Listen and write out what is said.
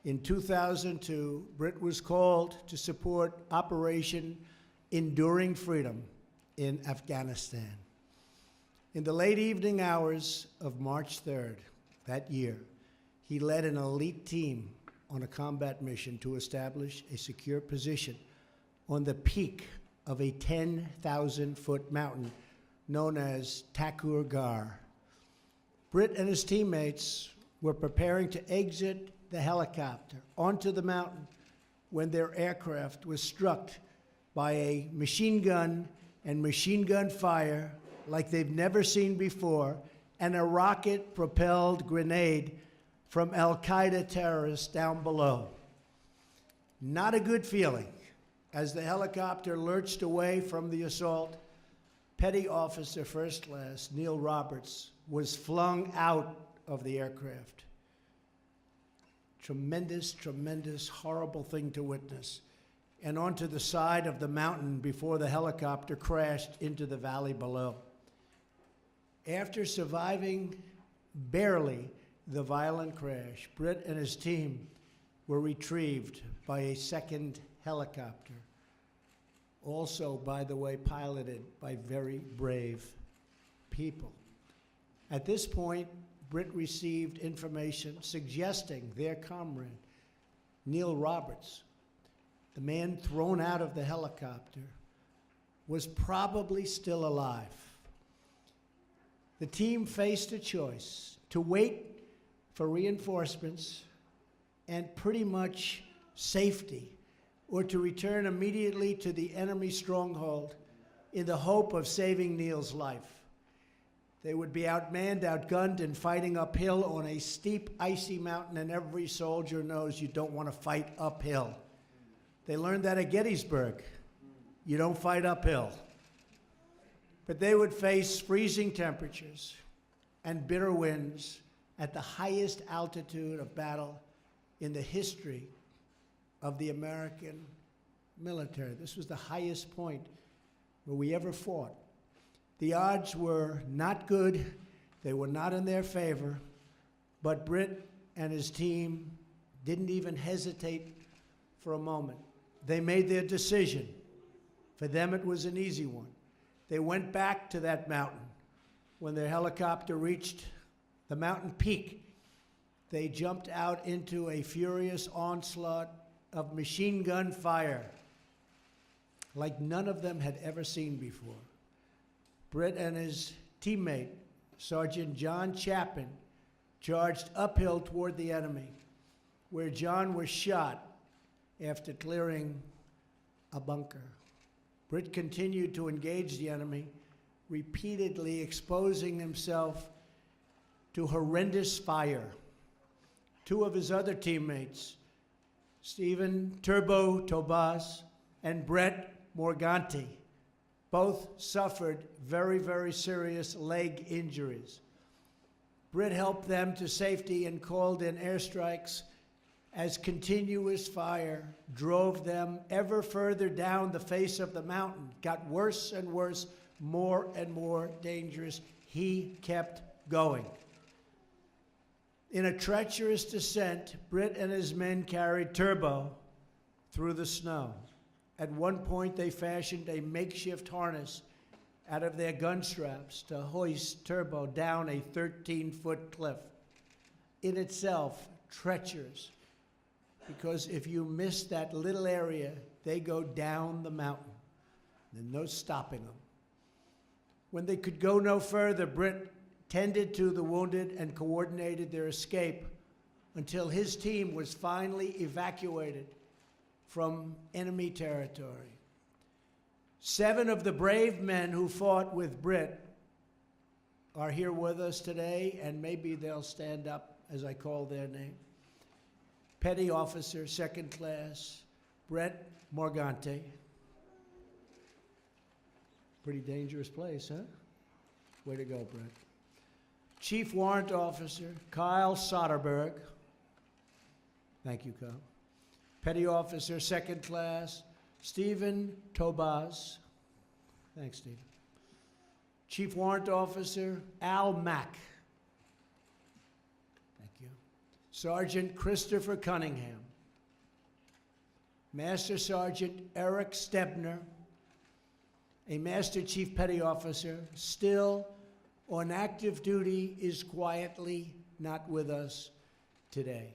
In 2002, Britt was called to support Operation Enduring Freedom in Afghanistan. In the late evening hours of March 3rd that year, he led an elite team on a combat mission to establish a secure position on the peak of a 10,000-foot mountain known as Takur Ghar. Britt and his teammates were preparing to exit the helicopter onto the mountain when their aircraft was struck by a machine gun and machine gun fire like they've never seen before, and a rocket-propelled grenade from Al-Qaeda terrorists down below. Not a good feeling. As the helicopter lurched away from the assault, Petty Officer First Class Neil Roberts was flung out of the aircraft. Tremendous, tremendous, horrible thing to witness. And onto the side of the mountain before the helicopter crashed into the valley below. After surviving barely the violent crash, Britt and his team were retrieved by a second helicopter, also, by the way, piloted by very brave people. At this point, Britt received information suggesting their comrade, Neil Roberts, the man thrown out of the helicopter, was probably still alive. The team faced a choice to wait for reinforcements and pretty much safety, or to return immediately to the enemy stronghold in the hope of saving Neil's life. They would be outmanned, outgunned, and fighting uphill on a steep, icy mountain, and every soldier knows you don't want to fight uphill. They learned that at Gettysburg. You don't fight uphill. But they would face freezing temperatures and bitter winds at the highest altitude of battle in the history of the American military. This was the highest point where we ever fought. The odds were not good. They were not in their favor. But Britt and his team didn't even hesitate for a moment. They made their decision. For them, it was an easy one. They went back to that mountain. When their helicopter reached the mountain peak, they jumped out into a furious onslaught of machine gun fire like none of them had ever seen before. Britt and his teammate, Sergeant John Chapin, charged uphill toward the enemy, where John was shot after clearing a bunker. Britt continued to engage the enemy, repeatedly exposing himself to horrendous fire. Two of his other teammates, Stephen Turbo Tobas and Brett Morganti, both suffered very, very serious leg injuries. Britt helped them to safety and called in airstrikes as continuous fire drove them ever further down the face of the mountain, got worse and worse, more and more dangerous. He kept going. In a treacherous descent, Britt and his men carried Turbo through the snow. At one point, they fashioned a makeshift harness out of their gun straps to hoist Turbo down a 13-foot cliff. In itself, treacherous, because if you miss that little area, they go down the mountain. There's no stopping them. When they could go no further, Britt tended to the wounded and coordinated their escape until his team was finally evacuated from enemy territory. 7 of the brave men who fought with Britt are here with us today, and maybe they'll stand up as I call their name. Petty Officer, Second Class, Brett Morganti. Pretty dangerous place, huh? Way to go, Brett. Chief Warrant Officer, Kyle Soderberg. Thank you, Kyle. Petty Officer, Second Class, Stephen Tobas. Thanks, Stephen. Chief Warrant Officer, Al Mack. Thank you. Sergeant Christopher Cunningham, Master Sergeant Eric Stebner, a Master Chief Petty Officer, still on active duty, is quietly not with us today.